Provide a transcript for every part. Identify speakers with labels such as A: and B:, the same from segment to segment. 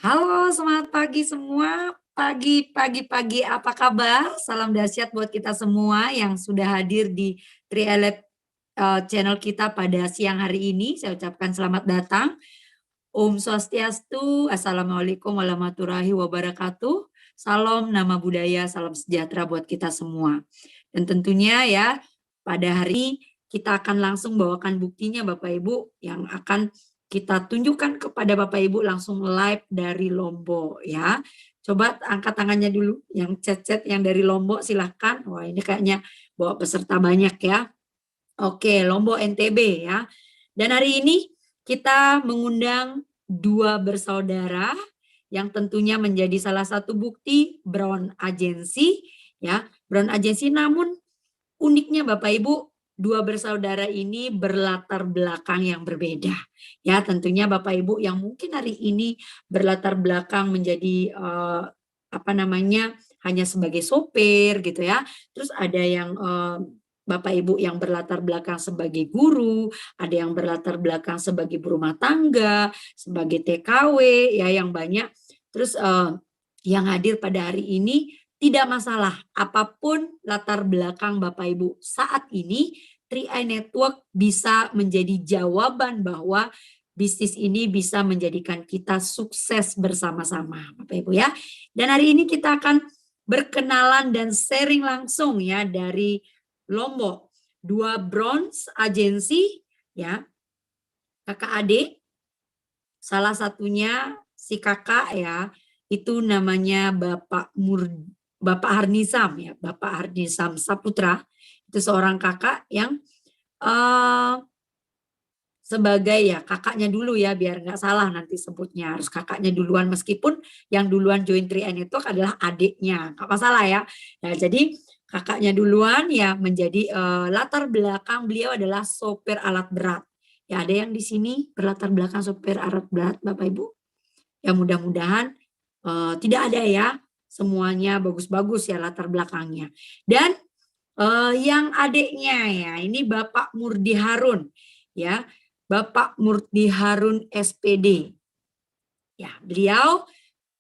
A: Halo, semangat pagi semua. Pagi, apa kabar? Salam dahsyat buat kita semua yang sudah hadir di Trielab channel kita pada siang hari ini. Saya ucapkan selamat datang. Om Swastiastu, Assalamualaikum warahmatullahi wabarakatuh. Salam nama budaya, salam sejahtera buat kita semua. Dan tentunya ya, pada hari ini kita akan langsung bawakan buktinya Bapak Ibu yang akan kita tunjukkan kepada Bapak Ibu langsung live dari Lombok ya. Coba angkat tangannya dulu yang chat-chat yang dari Lombok silahkan. Wah ini kayaknya bawa peserta banyak ya. Oke, Lombok NTB ya. Dan hari ini kita mengundang dua bersaudara yang tentunya menjadi salah satu bukti Brown Agency ya. Brown Agency namun uniknya Bapak Ibu dua bersaudara ini berlatar belakang yang berbeda. Ya, tentunya Bapak Ibu yang mungkin hari ini berlatar belakang menjadi hanya sebagai sopir gitu ya. Terus ada yang Bapak Ibu yang berlatar belakang sebagai guru, ada yang berlatar belakang sebagai berumah tangga, sebagai TKW ya yang banyak. Terus yang hadir pada hari ini tidak masalah, apapun latar belakang Bapak Ibu saat ini, 3i Network bisa menjadi jawaban bahwa bisnis ini bisa menjadikan kita sukses bersama-sama, Bapak Ibu ya. Dan hari ini kita akan berkenalan dan sharing langsung ya dari Lombok. Dua bronze agensi ya, kakak adik. Salah satunya si kakak ya, itu namanya Bapak Harnizam ya, Bapak Harnizam Saputra. Itu seorang kakak yang sebagai ya kakaknya dulu ya biar nggak salah nanti sebutnya harus kakaknya duluan meskipun yang duluan join 3i Network adalah adiknya nggak masalah ya. Nah jadi kakaknya duluan ya menjadi latar belakang beliau adalah sopir alat berat. Ya ada yang di sini berlatar belakang sopir alat berat Bapak Ibu. Ya mudah-mudahan tidak ada ya, semuanya bagus-bagus ya latar belakangnya. Dan yang adiknya ya, ini Bapak Murdi Harun ya, Bapak Murdi Harun SPD. Ya, beliau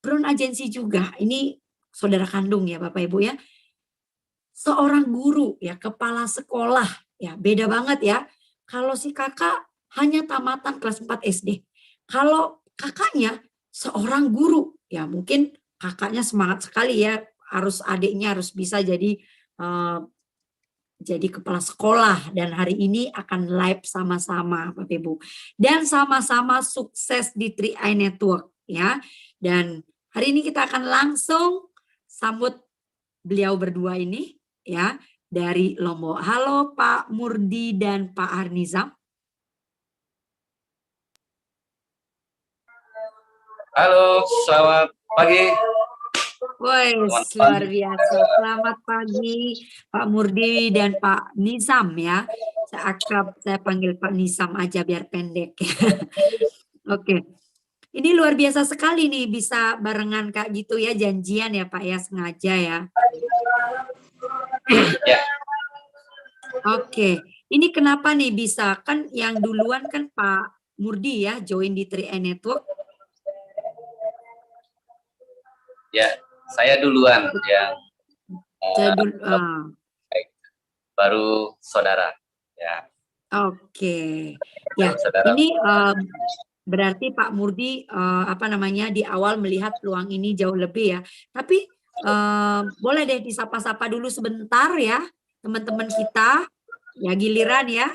A: Brown Agency juga. Ini saudara kandung ya Bapak Ibu ya. Seorang guru ya, kepala sekolah ya, beda banget ya. Kalau si kakak hanya tamatan kelas 4 SD. Kalau kakaknya seorang guru ya, mungkin kakaknya semangat sekali ya, harus adiknya harus bisa jadi kepala sekolah dan hari ini akan live sama-sama Bapak Ibu. Dan sama-sama sukses di 3i Network ya. Dan hari ini kita akan langsung sambut beliau berdua ini ya dari Lombok. Halo Pak Murdi dan Pak Harnizam.
B: Halo, selamat pagi.
A: Woi, luar biasa. Selamat pagi Pak Murdi dan Pak Nizam ya. Saya akrab, saya panggil Pak Nizam aja biar pendek. Oke. Ini luar biasa sekali nih bisa barengan Kak gitu ya, janjian ya Pak ya, sengaja ya.
B: Ya.
A: Oke. Ini kenapa nih bisa? Kan yang duluan kan Pak Murdi ya join di 3i Network.
B: Ya, saya duluan yang baru saudara ya.
A: Oke. Ya,
B: saudara.
A: ini berarti Pak Murdi di awal melihat peluang ini jauh lebih ya. Tapi boleh deh disapa-sapa dulu sebentar ya teman-teman kita. Ya giliran ya.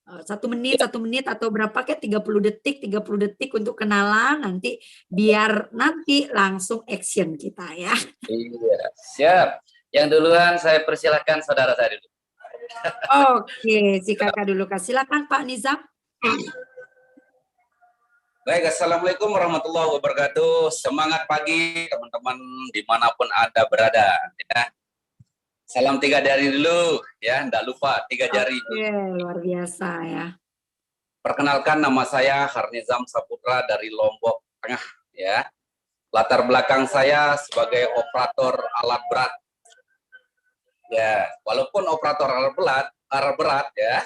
A: 1 menit atau berapa kayak 30 detik untuk kenalan nanti biar nanti langsung action kita ya.
B: Iya, siap. Yang duluan saya persilahkan saudara saya dulu.
A: Oke, si kakak dulu. Silakan Pak Nizam.
B: Baik, Assalamualaikum warahmatullahi wabarakatuh. Semangat pagi teman-teman dimanapun Anda berada. Ya. Salam 3 jari dulu ya, enggak lupa 3 jari.
A: Oke, luar biasa ya.
B: Perkenalkan nama saya Harnizam Saputra dari Lombok Tengah ya. Latar belakang saya sebagai operator alat berat. Ya, walaupun operator alat berat ya,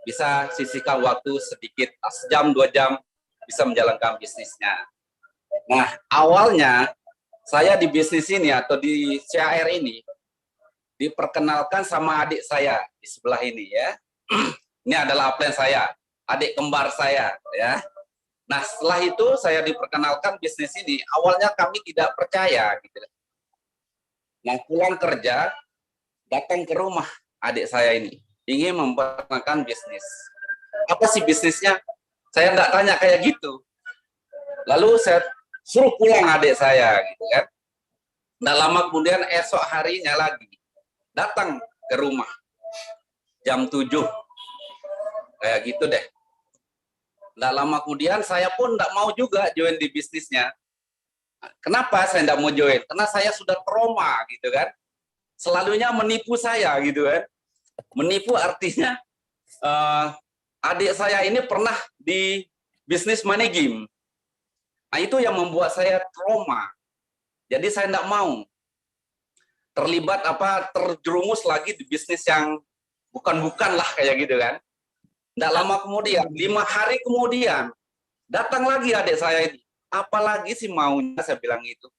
B: bisa sisihkan waktu sedikit, sejam 2 jam bisa menjalankan bisnisnya. Nah, awalnya saya di bisnis ini atau di CAR ini diperkenalkan sama adik saya di sebelah ini ya. Ini adalah upline saya, adik kembar saya ya. Nah, setelah itu saya diperkenalkan bisnis ini, awalnya kami tidak percaya gitu. Nah, pulang kerja, datang ke rumah adik saya ini, ingin memperkenalkan bisnis. Apa sih bisnisnya? Saya enggak tanya kayak gitu. Lalu saya suruh pulang adik saya gitu kan. Nggak lama kemudian esok harinya lagi datang ke rumah jam 7 kayak gitu deh. Nggak lama kemudian saya pun nggak mau juga join di bisnisnya. Kenapa saya nggak mau join? Karena saya sudah trauma gitu kan. Selalunya menipu saya gitu kan. Menipu artinya adik saya ini pernah di bisnis money game. Nah, itu yang membuat saya trauma. Jadi saya nggak mau terlibat terjerumus lagi di bisnis yang bukan-bukan lah kayak gitu kan. Nggak lama kemudian, 5 hari kemudian, datang lagi adik saya ini. Apalagi sih maunya, saya bilang gitu.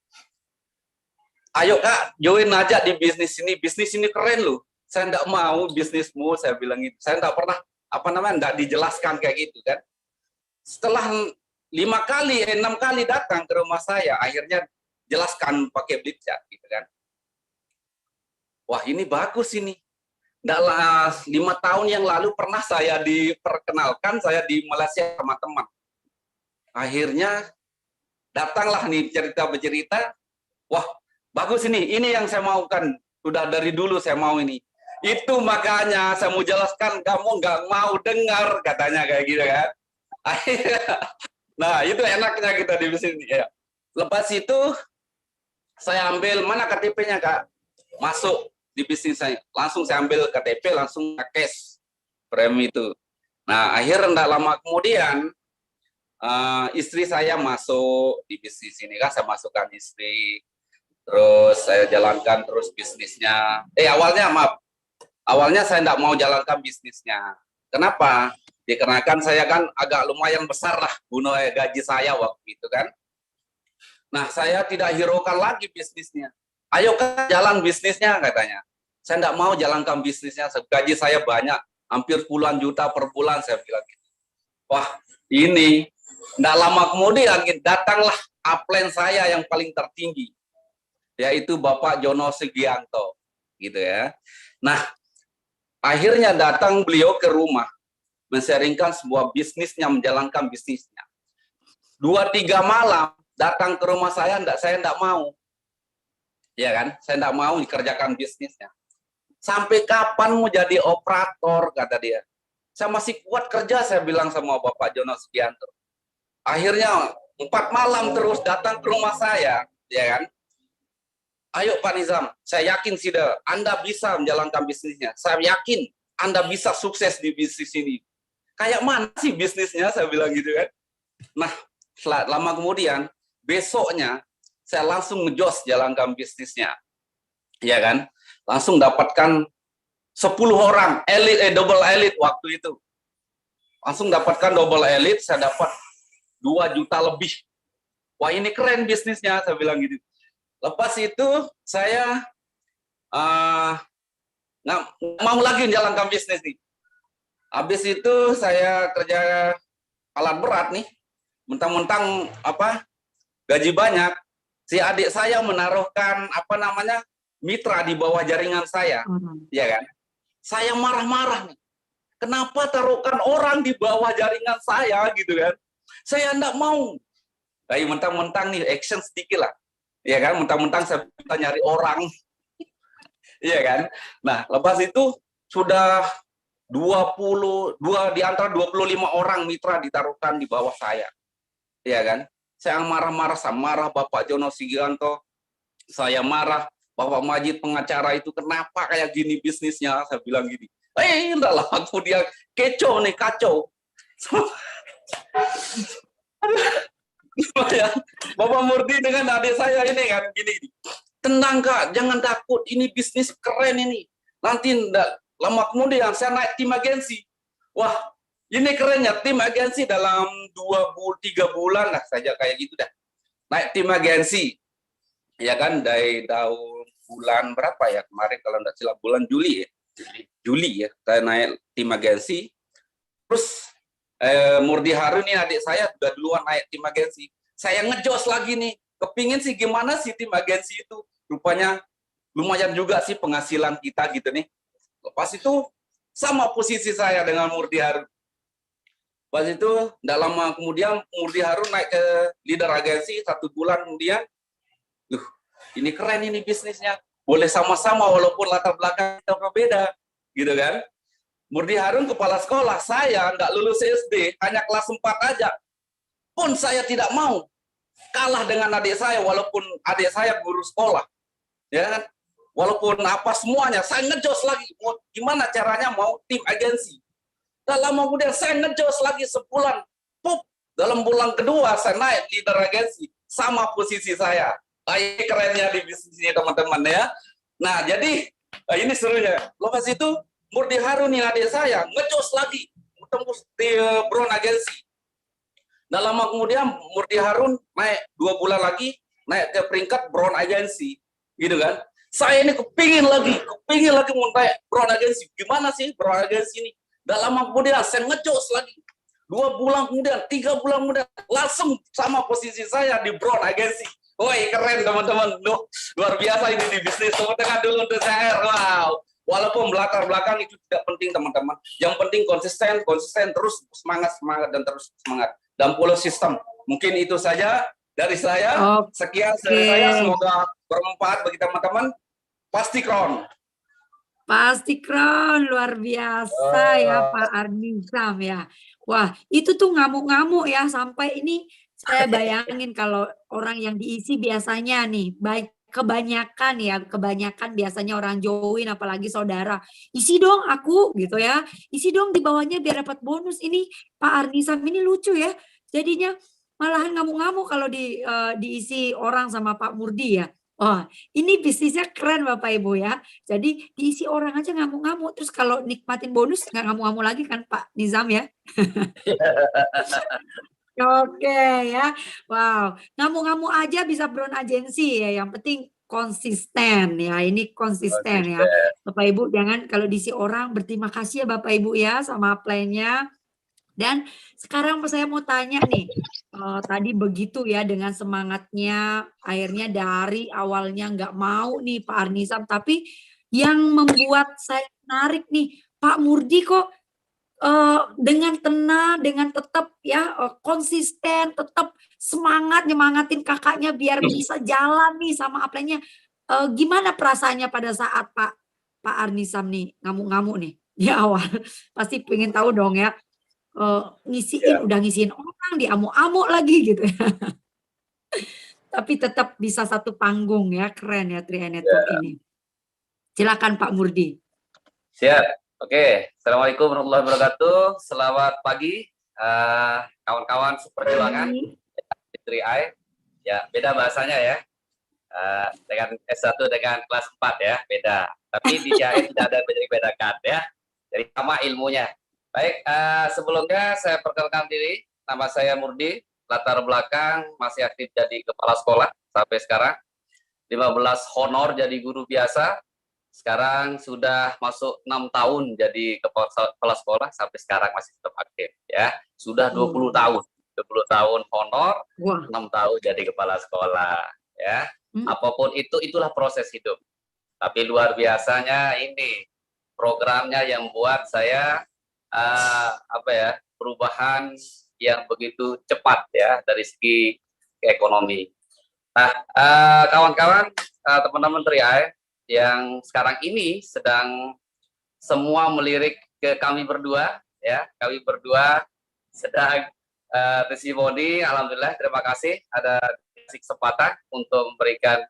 B: Ayo kak, join aja di bisnis ini keren loh. Saya nggak mau bisnismu, saya bilang gitu. Saya nggak pernah, nggak dijelaskan kayak gitu kan. Setelah 5 kali, 6 kali datang ke rumah saya, akhirnya jelaskan pakai blit chat gitu kan. Wah ini bagus ini. Dalam 5 tahun yang lalu pernah saya diperkenalkan, saya di Malaysia sama teman. Akhirnya datanglah nih cerita-bercerita, wah bagus ini yang saya maukan. Sudah dari dulu saya mau ini. Itu makanya saya mau jelaskan, kamu nggak mau dengar, katanya kayak gitu kan. Nah itu enaknya kita di sini ya. Lepas itu saya ambil, mana KTP-nya kak? Masuk di bisnis saya, langsung saya ambil KTP, langsung cash frame itu. Nah, akhirnya tidak lama kemudian istri saya masuk di bisnis ini kan, saya masukkan istri, terus saya jalankan terus bisnisnya. Awalnya saya tidak mau jalankan bisnisnya. Kenapa? Dikarenakan saya kan agak lumayan besar lah gaji saya waktu itu kan. Nah, saya tidak hiraukan lagi bisnisnya. Ayo kan jalan bisnisnya katanya. Saya tidak mau jalankan bisnisnya, gaji saya banyak, hampir puluhan juta per bulan, saya bilang gitu. Wah, ini tidak lama kemudian datanglah upline saya yang paling tertinggi, yaitu Bapak Jono Sugianto, gitu ya. Nah, akhirnya datang beliau ke rumah, men-sharingkan sebuah bisnisnya, menjalankan bisnisnya. 2-3 malam datang ke rumah saya tidak mau. Ya kan, saya tidak mau dikerjakan bisnisnya. Sampai kapan mau jadi operator, kata dia. Saya masih kuat kerja, saya bilang sama Bapak Jono Sugianto. Akhirnya 4 malam terus datang ke rumah saya, ya kan. Ayo Pak Nizam, saya yakin sih Anda bisa menjalankan bisnisnya. Saya yakin Anda bisa sukses di bisnis ini. Kayak mana sih bisnisnya, saya bilang gitu kan. Nah, lama kemudian, besoknya, saya langsung ngejos jalankan bisnisnya. Ya kan? Langsung dapatkan 10 orang, double elite waktu itu. Langsung dapatkan double elite, saya dapat 2 juta lebih. Wah ini keren bisnisnya, saya bilang gitu. Lepas itu, saya nggak mau lagi menjalankan bisnis nih. Habis itu, saya kerja alat berat nih. Mentang-mentang gaji banyak, si adik saya menaruhkan mitra di bawah jaringan saya, ya kan? Saya marah-marah nih. Kenapa taruhkan orang di bawah jaringan saya gitu kan? Saya enggak mau. Kayak mentang-mentang nih action sedikit lah, ya kan? Mentang-mentang saya bisa nyari orang, iya kan? Nah, lepas itu sudah 22 di antara 25 orang mitra ditaruhkan di bawah saya, ya kan? Saya marah-marah, Bapak Jono Sugianto, saya marah, Bapak Majid pengacara itu kenapa kayak gini bisnisnya, saya bilang gini. Enggak lah, aku dia kacau. Bapak Murti dengan adik saya ini kan gini. Tenang kak, jangan takut, ini bisnis keren ini. Nanti enggak lama kemudian saya naik tim agensi. Wah, ini kerennya tim agensi dalam 2-3 bulan lah saja kayak gitu dah. naik tim agensi, ya kan, dari tahun bulan berapa ya kemarin kalau tidak salah bulan Juli ya, Juli ya, saya naik tim agensi. Terus Murdi Harun nih adik saya udah duluan naik tim agensi. Saya ngejos lagi nih, kepingin sih gimana sih tim agensi itu. Rupanya lumayan juga sih penghasilan kita gitu nih. Pas itu sama posisi saya dengan Murdi Harun. Pas itu tidak lama kemudian Murdi Harun naik ke leader agensi, 1 bulan kemudian, ini keren ini bisnisnya. Boleh sama-sama walaupun latar belakang kita berbeda, gitu kan. Murdi Harun kepala sekolah, saya nggak lulus SD, hanya kelas 4 aja. Pun saya tidak mau kalah dengan adik saya, walaupun adik saya guru sekolah. Ya kan? Walaupun apa semuanya, saya ngejos lagi. Gimana caranya mau tim agensi. Dalam kemudian saya ngejos lagi sebulan. Pup, dalam bulan kedua saya naik leader agensi. Sama posisi saya. Ini kerennya di bisnisnya teman-teman ya. Nah, jadi ini serunya. Lepas itu, Murdi Harun yang adik saya ngejos lagi. Tembus di Brown Agency. Nah, lama kemudian Murdi Harun naik 2 bulan lagi, naik ke peringkat Brown Agency. Gitu kan. Saya ini kepingin lagi mau naik Brown Agency. Gimana sih Brown Agency ini? Udah lama kemudian saya ngejos lagi. 2 bulan kemudian, 3 bulan kemudian, langsung sama posisi saya di Brown Agency. Woi, keren teman-teman. Luar biasa ini di bisnis. Tepuk tangan dulu untuk saya. Wow. Walaupun latar belakang itu tidak penting teman-teman. Yang penting konsisten, terus semangat dan terus semangat. Dan follow sistem. Mungkin itu saja dari saya. Sekian dari saya. Semoga bermanfaat bagi teman-teman. Pasti Kron.
A: Pasti Kron, luar biasa ya Pak Arnizam ya. Wah, itu tuh ngamuk-ngamuk ya, sampai ini saya bayangin kalau orang yang diisi biasanya nih, baik kebanyakan biasanya orang join, apalagi saudara, isi dong aku gitu ya, isi dong di bawahnya biar dapat bonus. Ini Pak Arnizam ini lucu ya, jadinya malahan ngamuk-ngamuk kalau diisi orang sama Pak Murdi ya. Oh, ini bisnisnya keren Bapak Ibu ya. Jadi diisi orang aja ngamuk-ngamuk. Terus kalau nikmatin bonus nggak ngamuk-ngamuk lagi kan Pak Nizam ya. Oke ya. Wow. Ngamuk-ngamuk aja bisa Brown Agency ya. Yang penting konsisten ya. Ini konsisten ya. Bapak Ibu jangan kalau diisi orang berterima kasih ya Bapak Ibu ya sama upline-nya. Dan sekarang saya mau tanya nih, tadi begitu ya dengan semangatnya, akhirnya dari awalnya nggak mau nih Pak Arnizam, tapi yang membuat saya menarik nih, Pak Murdi kok dengan tenang, dengan tetap ya konsisten, tetap semangat nyemangatin kakaknya biar bisa jalan nih sama upline-nya. Gimana perasaannya pada saat Pak Arnizam nih ngamuk-ngamuk nih di awal? Pasti pengen tahu dong ya. Udah ngisiin orang, diamuk-amuk lagi gitu ya. Tapi tetap bisa satu panggung ya, keren ya Tria Network ini. Silakan Pak Murdi.
B: Siap. Oke. Assalamualaikum warahmatullahi wabarakatuh. Selamat pagi kawan-kawan seperjuangan di Tri-I. Ya, beda bahasanya ya. Dengan S1 dengan kelas 4 ya, beda. Tapi di TRI tidak ada yang dibedakan ya. Jadi sama ilmunya. Baik, sebelumnya saya perkenalkan diri, nama saya Murdi, latar belakang masih aktif jadi kepala sekolah sampai sekarang, 15 honor jadi guru biasa, sekarang sudah masuk 6 tahun jadi kepala sekolah sampai sekarang masih tetap aktif ya, sudah 20 tahun, 20 tahun honor, 6 tahun jadi kepala sekolah ya, apapun itu itulah proses hidup, tapi luar biasanya ini programnya yang buat saya perubahan yang begitu cepat ya dari segi ekonomi. Nah, kawan-kawan, teman-teman Tri-I yang sekarang ini sedang semua melirik ke kami berdua ya, kami berdua sedang testimoni, alhamdulillah, terima kasih ada kesempatan untuk memberikan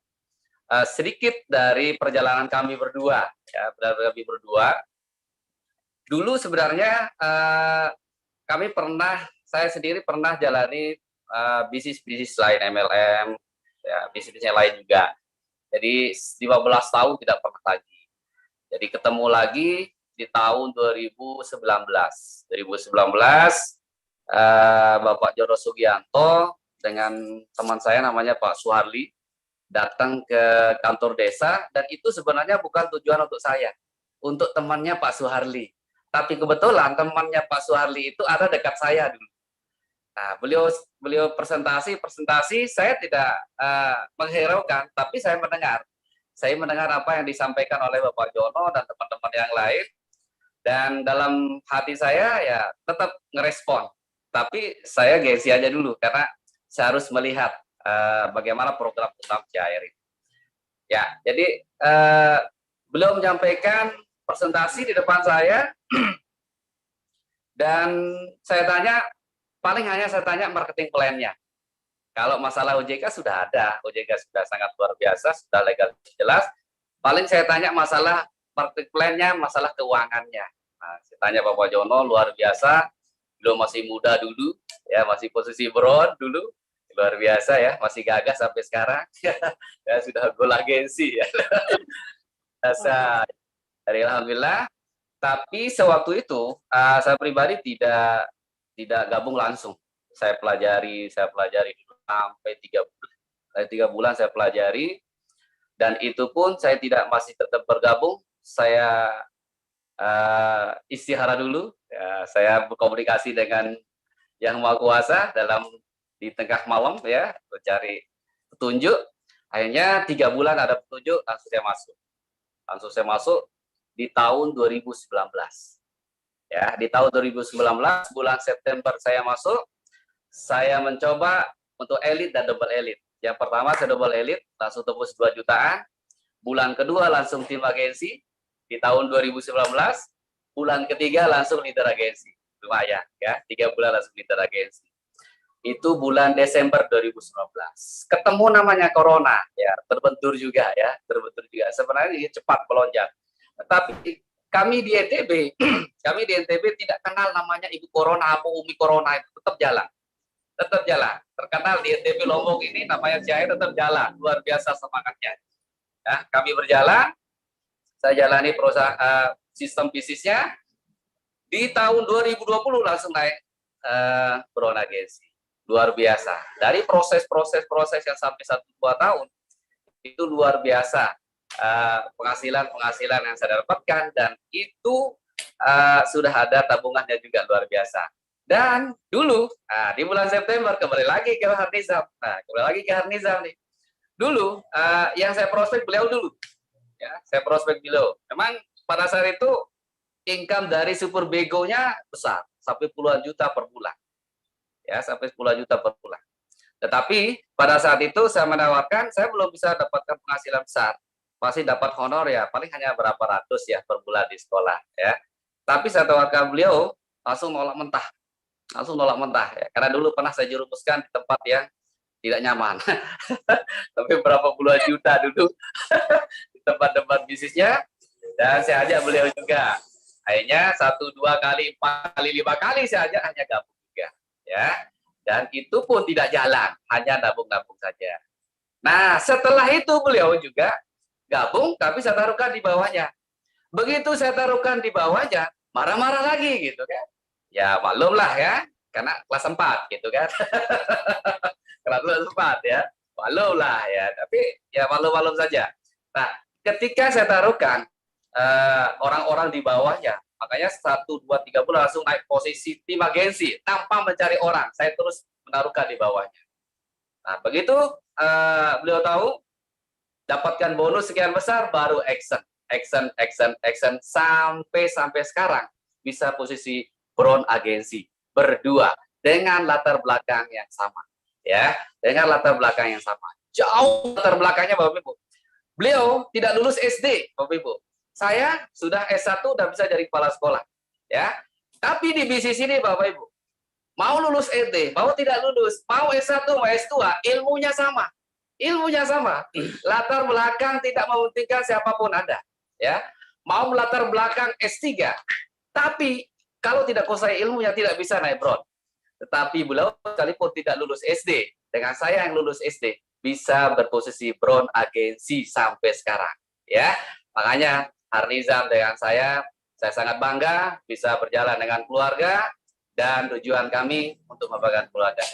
B: sedikit dari perjalanan kami berdua ya, kami berdua. Dulu sebenarnya saya sendiri pernah jalani bisnis lain MLM, ya, bisnisnya lain juga. Jadi 15 tahun tidak pernah lagi. Jadi ketemu lagi di tahun 2019. 2019 Bapak Jono Sugianto dengan teman saya namanya Pak Suharli datang ke kantor desa, dan itu sebenarnya bukan tujuan untuk saya, untuk temannya Pak Suharli. Tapi kebetulan temannya Pak Suharli itu ada dekat saya dulu. Nah, beliau presentasi, saya tidak menghiraukan, tapi saya mendengar. Saya mendengar apa yang disampaikan oleh Bapak Jono dan teman-teman yang lain, dan dalam hati saya ya tetap ngerespon. Tapi saya gengsi aja dulu karena saya harus melihat bagaimana program utama CAIR ini. Ya, jadi beliau menyampaikan presentasi di depan saya dan saya tanya, paling hanya saya tanya marketing plan-nya. Kalau masalah OJK sudah ada, OJK sudah sangat luar biasa, sudah legal jelas. Paling saya tanya masalah marketing plan-nya, masalah keuangannya. Nah, saya tanya Bapak Jono, luar biasa, beliau masih muda dulu, ya masih posisi bron dulu, luar biasa ya, masih gagah sampai sekarang. Ya sudah gol agensi ya. Dari alhamdulillah. Tapi sewaktu itu saya pribadi tidak gabung langsung. Saya pelajari dulu sampai 3 bulan. Dari 3 bulan saya pelajari, dan itu pun saya masih tetap bergabung. Saya istihara dulu. Ya, saya berkomunikasi dengan Yang Maha Kuasa di tengah malam ya, mencari petunjuk. Akhirnya 3 bulan ada petunjuk, langsung saya masuk di tahun 2019. Ya, di tahun 2019 bulan September saya masuk. Saya mencoba untuk elit dan double elit. Yang pertama saya double elit, langsung tembus 2 jutaan. Bulan kedua langsung tim agensi di tahun 2019. Bulan ketiga langsung leader agensi. Lumayan ya, 3 bulan langsung leader agensi. Itu bulan Desember 2019. Ketemu namanya corona, ya terbentur juga. Sebenarnya ini cepat melonjak. Tetapi kami di NTB, tidak kenal namanya ibu corona apa umi corona, itu tetap jalan. Terkenal di NTB Lombok ini namanya CAIR tetap jalan, luar biasa semangatnya. Ya, kami berjalan, saya jalani sistem bisnisnya. Di tahun 2020 langsung naik bron agensi. Luar biasa. Dari proses yang sampai 1-2 tahun, itu luar biasa. Penghasilan yang saya dapatkan, dan itu sudah ada tabungannya juga luar biasa. Dan dulu di bulan September kembali lagi ke Harnizam nih. Dulu yang saya prospek beliau dulu, ya saya prospek beliau. Memang pada saat itu income dari Super Bego-nya besar, sampai puluhan juta per bulan, ya sampai puluhan juta per bulan. Tetapi pada saat itu saya menawarkan, saya belum bisa dapatkan penghasilan besar, pasti dapat honor ya paling hanya berapa ratus ya per bulan di sekolah ya. Tapi saya tawarkan beliau, langsung nolak mentah ya. Karena dulu pernah saya jerumuskan di tempat yang tidak nyaman. Tapi berapa puluhan juta dulu di tempat bisnisnya, dan saya ajak beliau juga. Akhirnya 1, 2 kali, 4 kali, 5 kali saya ajak, hanya gabung juga ya. Dan itu pun tidak jalan, hanya nabung-nabung saja. Nah, setelah itu beliau juga gabung, tapi saya taruhkan di bawahnya. Begitu saya taruhkan di bawahnya, marah-marah lagi gitu kan. Ya maklum lah ya, karena kelas 4 gitu kan. Kelas 4 ya, maklum lah ya, tapi ya maklum saja. Nah, ketika saya taruhkan orang-orang di bawahnya, makanya 1, 2, 3 bulan langsung naik posisi tim agensi tanpa mencari orang, saya terus menaruhkan di bawahnya. Nah, begitu beliau tahu dapatkan bonus sekian besar, baru action sampai sekarang bisa posisi bron agensi berdua dengan latar belakang yang sama ya, jauh latar belakangnya Bapak Ibu. Beliau tidak lulus SD Bapak Ibu, saya sudah S1 udah bisa jadi kepala sekolah ya. Tapi di bisnis ini Bapak Ibu, mau lulus SD, mau tidak lulus, mau S1, mau S2, ilmunya sama. Latar belakang tidak mementingkan siapapun Anda ya. Mau latar belakang S3, tapi kalau tidak kuasai ilmunya tidak bisa naik bron. Tetapi beliau sekalipun tidak lulus SD, dengan saya yang lulus SD bisa berposisi bron agensi sampai sekarang ya. Makanya Harnizam dengan saya sangat bangga bisa berjalan dengan keluarga, dan tujuan kami untuk membanggakan keluarga.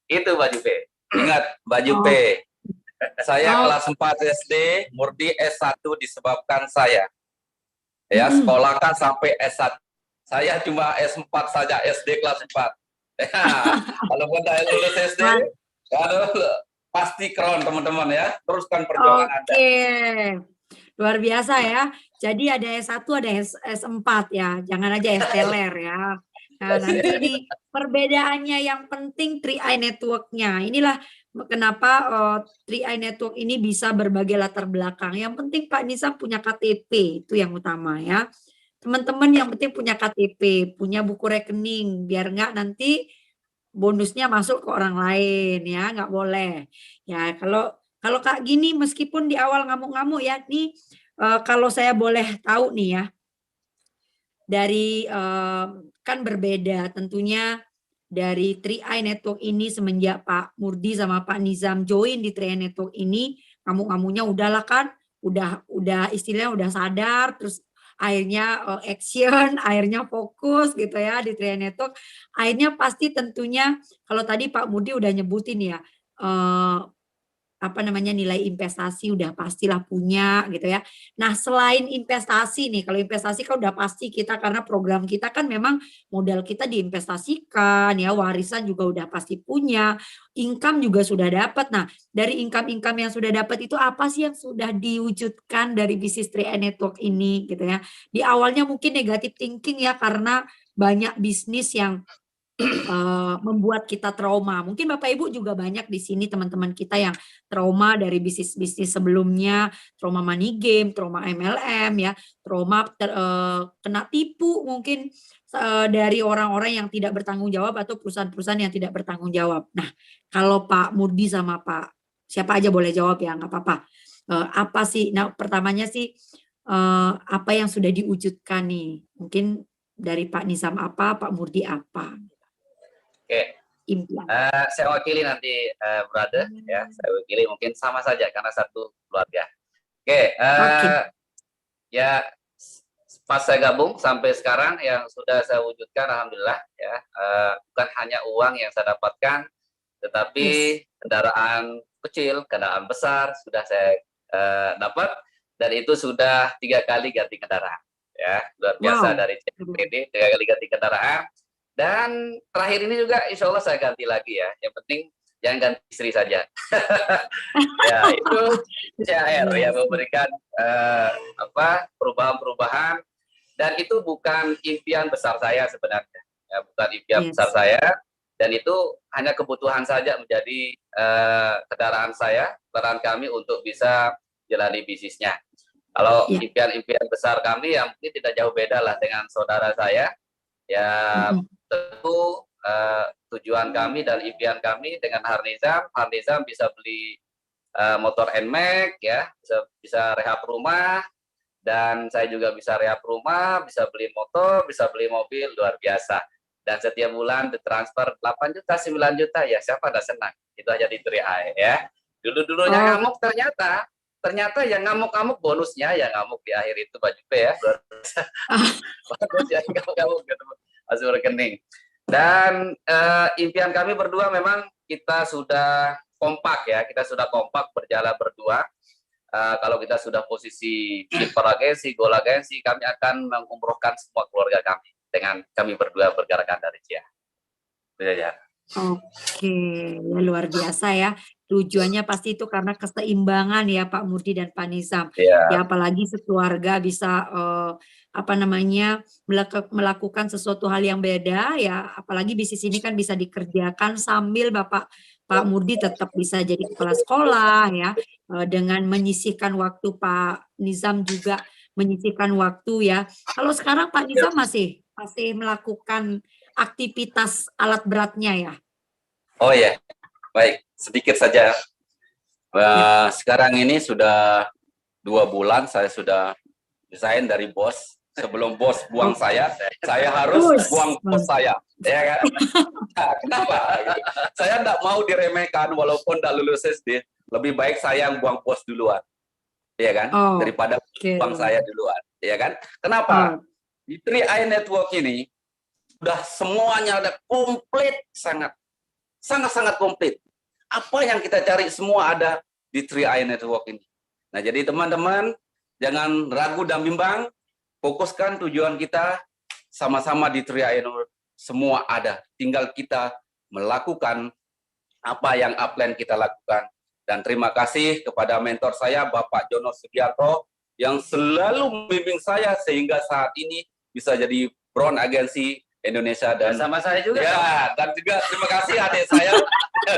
B: Itu Mbak Jupe. Ingat, Mbak Jupe.
A: Oh,
B: Saya
A: oh,
B: kelas 4 SD, Murdi S1 disebabkan saya. Ya,
A: mm-mm.
B: sekolahkan sampai S1. Saya cuma S4 saja, SD kelas 4. Ya, kalau saya lulus SD,
A: Mas,
B: aduh, pasti keren teman-teman ya. Teruskan perjuangan Anda.
A: oke. Luar biasa ya. Jadi ada S1, ada S4 ya. Jangan aja S teler ya. Nah, nanti nih perbedaannya yang penting 3i network-nya. Inilah kenapa 3i network ini bisa berbagai latar belakang. Yang penting Pak Nizam punya KTP, itu yang utama ya. Teman-teman yang penting punya KTP, punya buku rekening, biar nggak nanti bonusnya masuk ke orang lain ya, nggak boleh. Ya, kalau kalau Kak gini meskipun di awal ngamuk-ngamuk ya, nih kalau saya boleh tahu nih ya, dari kan berbeda tentunya dari 3i Network ini semenjak Pak Murdi sama Pak Nizam join di 3i Network ini, ngamuk-ngamuknya udahlah kan, udah istilahnya udah sadar, terus akhirnya action, akhirnya fokus gitu ya di 3i Network. Akhirnya pasti tentunya kalau tadi Pak Murdi udah nyebutin ya, eh, apa namanya nilai investasi udah pastilah punya gitu ya. Nah, selain investasi nih, kalau investasi kan udah pasti kita karena program kita kan memang modal kita diinvestasikan ya, warisan juga udah pasti punya, income juga sudah dapat. Nah, dari income-income yang sudah dapat itu apa sih yang sudah diwujudkan dari bisnis 3i Network ini gitu ya. Di awalnya mungkin negatif thinking ya karena banyak bisnis yang membuat kita trauma. Mungkin Bapak Ibu juga banyak di sini teman-teman kita yang trauma dari bisnis-bisnis sebelumnya, trauma money game, trauma MLM ya, trauma kena tipu mungkin dari orang-orang yang tidak bertanggung jawab atau perusahaan-perusahaan yang tidak bertanggung jawab. Nah, kalau Pak Murdi sama Pak siapa aja boleh jawab ya, nggak apa-apa. Apa sih? Nah, pertamanya sih apa yang sudah diwujudkan nih? Mungkin dari Pak Nizam apa, Pak Murdi apa?
B: Oke,
A: Impian.
B: saya wakili nanti brother ya. Saya wakili mungkin sama saja karena satu keluarga. Oke,
A: Oke.
B: ya pas saya gabung sampai sekarang yang sudah saya wujudkan alhamdulillah ya, bukan hanya uang yang saya dapatkan tetapi
A: Yes.
B: kendaraan kecil, kendaraan besar sudah saya dapat dan itu sudah 3 kali ganti kendaraan ya, luar biasa
A: Wow.
B: dari CPD 3 kali ganti kendaraan dan terakhir ini juga insya Allah saya ganti lagi ya, yang penting jangan ganti istri saja. Ya itu CHR
A: Iya
B: yang
A: sih.
B: memberikan perubahan-perubahan dan itu bukan impian besar saya sebenarnya ya, bukan impian besar
A: Yes.
B: saya dan itu hanya kebutuhan saja menjadi kendaraan kami untuk bisa jalani bisnisnya. Kalau
A: Ya.
B: impian-impian besar kami yang mungkin tidak jauh beda lah dengan saudara saya ya,
A: Mm-mm.
B: tentu tujuan kami dan impian kami dengan Harnizam bisa beli motor NMAX ya, bisa rehab rumah dan saya juga bisa rehab rumah, bisa beli motor, bisa beli mobil, luar biasa. Dan setiap bulan ditransfer 8 juta, 9 juta, ya siapa ada senang. Itu aja di 3i ya. Dulu-dulunya
A: Oh,
B: ngamuk ternyata yang ngamuk-ngamuk bonusnya yang ngamuk di akhir itu Pak Jupe ya. Luar biasa. Bonus ya ngamuk-ngamuk masuk rekening. Dan impian kami berdua memang kita sudah kompak ya, kita sudah kompak berjalan berdua. Kalau kita sudah posisi keeper agensi, gol agensi, kami akan mengumrohkan semua keluarga kami dengan kami berdua bergerakan dari Cia. Ya.
A: oke. Ya, luar biasa ya. Tujuannya pasti itu karena keseimbangan ya Pak Murdi dan Pak Nizam.
B: Ya,
A: Ya apalagi sekeluarga bisa apa namanya melakukan sesuatu hal yang beda ya. Apalagi bisnis ini kan bisa dikerjakan sambil Pak Murdi tetap bisa jadi kepala sekolah ya. Dengan menyisihkan waktu Pak Nizam juga menyisihkan waktu ya. Kalau sekarang Pak
B: ya.
A: Nizam masih melakukan aktivitas alat beratnya ya.
B: Oh ya, baik. Sedikit saja.
A: Ya.
B: Sekarang ini sudah 2 bulan saya sudah resign dari bos. Sebelum bos buang
A: Oh,
B: saya harus buang
A: us.
B: bos saya. Ya kan? Nah, kenapa? Saya tidak mau diremehkan walaupun tidak lulus SD. Lebih baik saya yang buang bos duluan. Ya kan?
A: Oh,
B: Daripada
A: oke.
B: buang saya duluan. Ya kan? Kenapa?
A: Oh,
B: Di 3i Network ini sudah semuanya ada komplit sangat sangat-sangat komplit. Apa yang kita cari semua ada di 3i Network ini. Nah, jadi teman-teman jangan ragu dan bimbang, fokuskan tujuan kita sama-sama di 3i Network. Semua ada, tinggal kita melakukan apa yang upline kita lakukan. Dan terima kasih kepada mentor saya, Bapak Jono Sugiarto, yang selalu membimbing saya sehingga saat ini bisa jadi Brown Agency Indonesia. Dan
C: sama saya juga.
B: Ya, dan juga terima kasih adik saya.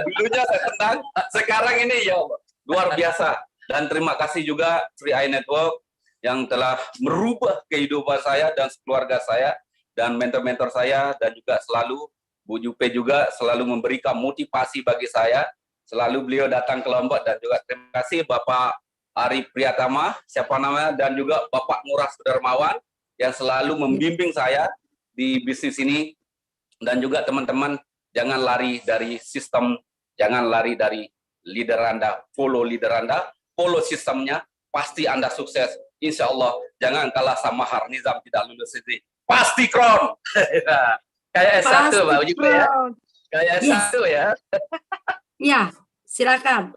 B: Dulunya saya tendang, sekarang ini ya luar biasa. Dan terima kasih juga 3i Network yang telah merubah kehidupan saya dan keluarga saya, dan mentor-mentor saya, dan juga selalu Bu Jupe juga selalu memberikan motivasi bagi saya. Selalu beliau datang ke Lombok, dan juga terima kasih Bapak Ari Priyatama, siapa namanya, dan juga Bapak Ngurah Sudarmawan yang selalu membimbing saya di bisnis ini. Dan juga teman-teman, jangan lari dari sistem, jangan lari dari leader Anda, follow leader Anda, follow sistemnya, pasti Anda sukses. Insya Allah, jangan kalah sama Harnizam tidak lulus ini. Pasti Crown.
C: Kayak S1 Mbak Uji ya. Kayak S1 ya.
A: Ya, silakan.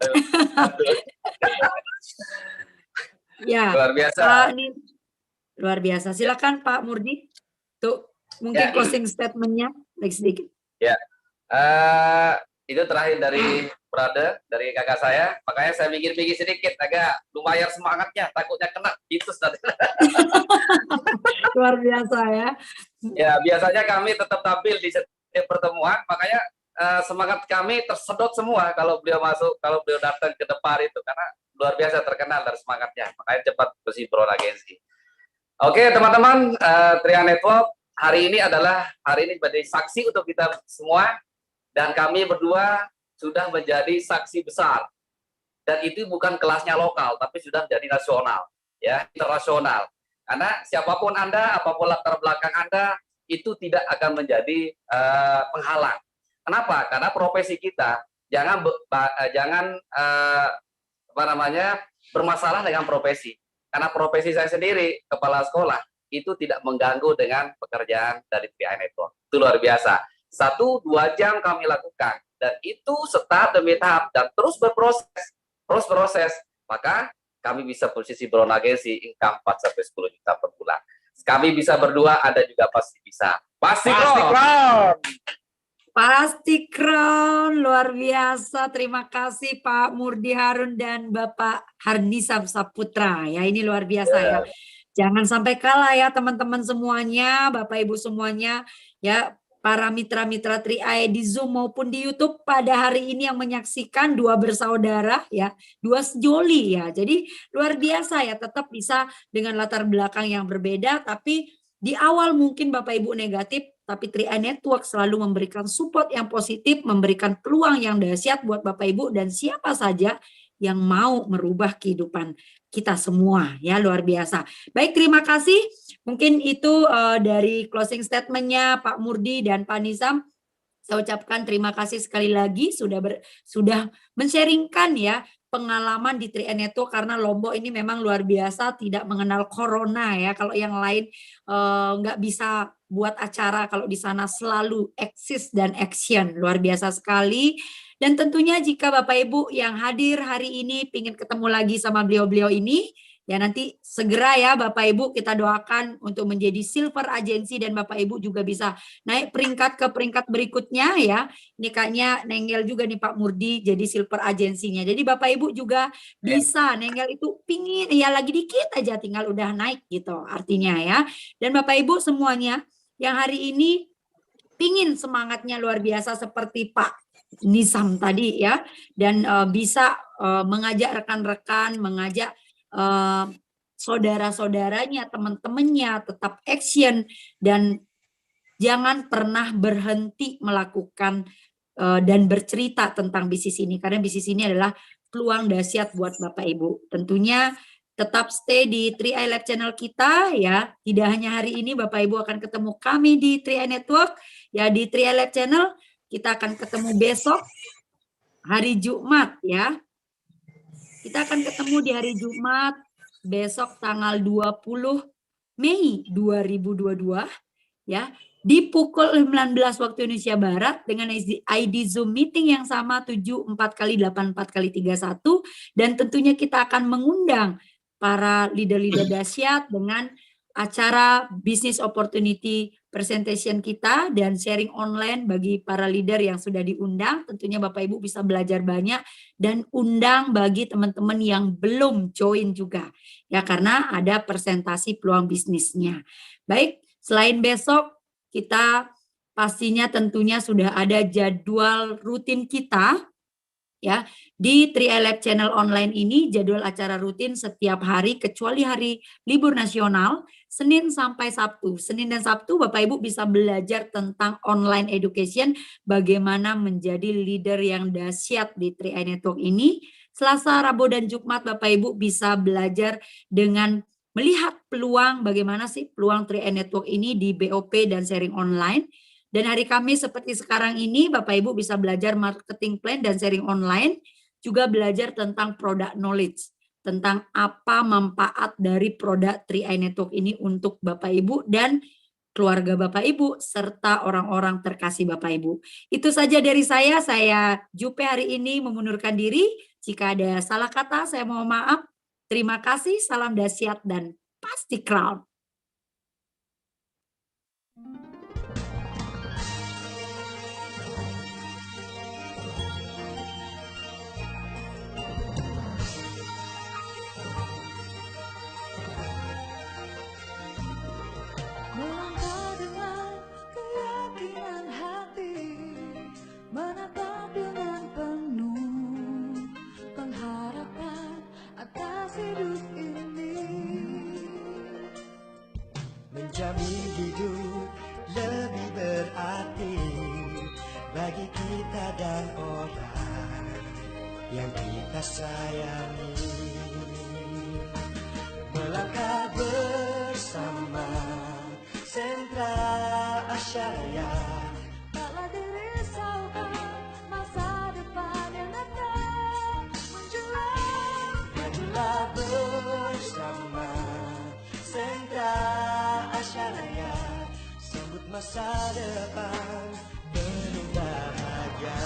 A: Ya,
C: Luar biasa.
A: Ini luar biasa. Silakan Pak Murdi. Tuh, mungkin
C: Ya.
A: closing statement-nya sedikit.
C: Ya, itu terakhir dari brother, dari kakak saya. Makanya saya pikir-pikir sedikit, agak lumayan semangatnya. Takutnya kena itu.
A: Luar biasa ya.
C: Ya, biasanya kami tetap tampil di setiap pertemuan. Makanya semangat kami tersedot semua kalau beliau masuk, kalau beliau datang ke depan itu, karena luar biasa terkenal dari semangatnya. Makanya cepat bersih Brown Agency. Oke teman-teman, 3i Network hari ini adalah menjadi saksi untuk kita semua, dan kami berdua sudah menjadi saksi besar. Dan itu bukan kelasnya lokal, tapi sudah menjadi nasional, ya, internasional. Karena siapapun Anda, apapun latar belakang Anda, itu tidak akan menjadi penghalang. Kenapa? Karena profesi kita jangan bermasalah dengan profesi. Karena profesi saya sendiri, kepala sekolah, itu tidak mengganggu dengan pekerjaan dari 3i Network. Itu luar biasa. 1-2 jam kami lakukan. Dan itu setahap demi tahap. Dan terus berproses. Maka kami bisa posisi Brown Agency income 4-10 juta per bulan. Kami bisa berdua, Anda juga pasti bisa. Pasti Crown!
A: Pasti Crown, luar biasa. Terima kasih Pak Murdi Harun dan Bapak Harnizam Saputra. Ya, ini luar biasa ya. Jangan sampai kalah ya teman-teman semuanya, Bapak Ibu semuanya, ya para mitra-mitra 3i di Zoom maupun di YouTube pada hari ini yang menyaksikan, 2 bersaudara ya, 2 sejoli ya. Jadi luar biasa ya, tetap bisa dengan latar belakang yang berbeda, tapi di awal mungkin Bapak Ibu negatif, tapi 3i Network selalu memberikan support yang positif, memberikan peluang yang dahsyat buat Bapak Ibu dan siapa saja yang mau merubah kehidupan kita semua ya, luar biasa. Baik, terima kasih. Mungkin itu dari closing statement-nya Pak Murdi dan Pak Nizam. Saya ucapkan terima kasih sekali lagi sudah men-sharingkan ya pengalaman di 3i Network, karena Lombok ini memang luar biasa, tidak mengenal corona ya. Kalau yang lain nggak bisa buat acara, kalau di sana selalu eksis dan action, luar biasa sekali. Dan tentunya jika Bapak Ibu yang hadir hari ini ingin ketemu lagi sama beliau-beliau ini, ya nanti segera ya Bapak Ibu kita doakan untuk menjadi silver agency, dan Bapak Ibu juga bisa naik peringkat ke peringkat berikutnya ya. Ini kayaknya nengel juga nih Pak Murdi jadi silver agensinya. Jadi Bapak Ibu juga bisa nengel itu pingin ya lagi dikit aja tinggal udah naik gitu artinya ya. Dan Bapak Ibu semuanya yang hari ini pingin semangatnya luar biasa seperti Pak Nizam tadi ya, dan bisa mengajak rekan-rekan, mengajak saudara-saudaranya, teman-temannya tetap action, dan jangan pernah berhenti melakukan dan bercerita tentang bisnis ini, karena bisnis ini adalah peluang dahsyat buat Bapak Ibu. Tentunya tetap stay di 3i Lab channel kita ya. Tidak hanya hari ini Bapak Ibu akan ketemu kami di 3i Network ya, di 3i Lab channel. Kita akan ketemu besok hari Jumat ya. Kita akan ketemu di hari Jumat besok tanggal 20 Mei 2022 ya. di pukul 19 waktu Indonesia Barat dengan ID Zoom meeting yang sama 74x84x31, dan tentunya kita akan mengundang para leader-leader dahsyat dengan acara business opportunity presentation kita dan sharing online bagi para leader yang sudah diundang. Tentunya Bapak Ibu bisa belajar banyak, dan undang bagi teman-teman yang belum join juga ya, karena ada presentasi peluang bisnisnya. Baik, selain besok kita pastinya tentunya sudah ada jadwal rutin kita ya di Tri-Lab channel online ini. Jadwal acara rutin setiap hari kecuali hari libur nasional, Senin sampai Sabtu. Senin dan Sabtu Bapak Ibu bisa belajar tentang online education, bagaimana menjadi leader yang dahsyat di Tri Network ini. Selasa, Rabu dan Jumat Bapak Ibu bisa belajar dengan melihat peluang, bagaimana sih peluang Tri Network ini di BOP dan sharing online. Dan hari Kamis seperti sekarang ini Bapak Ibu bisa belajar marketing plan dan sharing online, juga belajar tentang product knowledge, tentang apa manfaat dari produk Tri Network ini untuk Bapak Ibu dan keluarga Bapak Ibu serta orang-orang terkasih Bapak Ibu. Itu saja dari saya Jupe hari ini mengundurkan diri. Jika ada salah kata saya mohon maaf. Terima kasih, salam dahsyat dan pasti crown.
D: Melangkah dengan keyakinan hati, menatap dengan penuh pengharapan atas hidup ini,
E: menjamin hidup lebih berarti bagi kita dan orang yang kita sayangi. Melangkah bersama Sentra Asyaraya,
D: taklah dirisaukan masa depan yang akan menjulang.
E: majulah bersama Sentra Asyaraya, sambut masa depan penuh bahagia.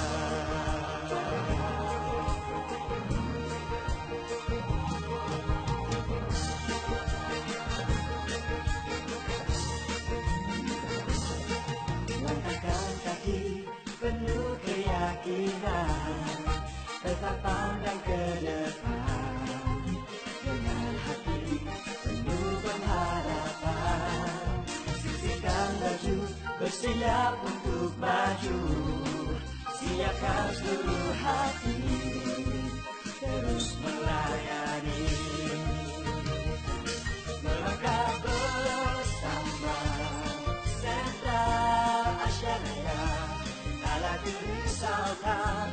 E: Langkahkan kaki penuh keyakinan, tetap pandang ke depan dengan hati penuh pengharapan. Sisihkan baju, bersiap untuk maju, siapkan seluruh hati, terus melayani. Melangkah bersama Sentra Asyaraya, taklah dirisaukan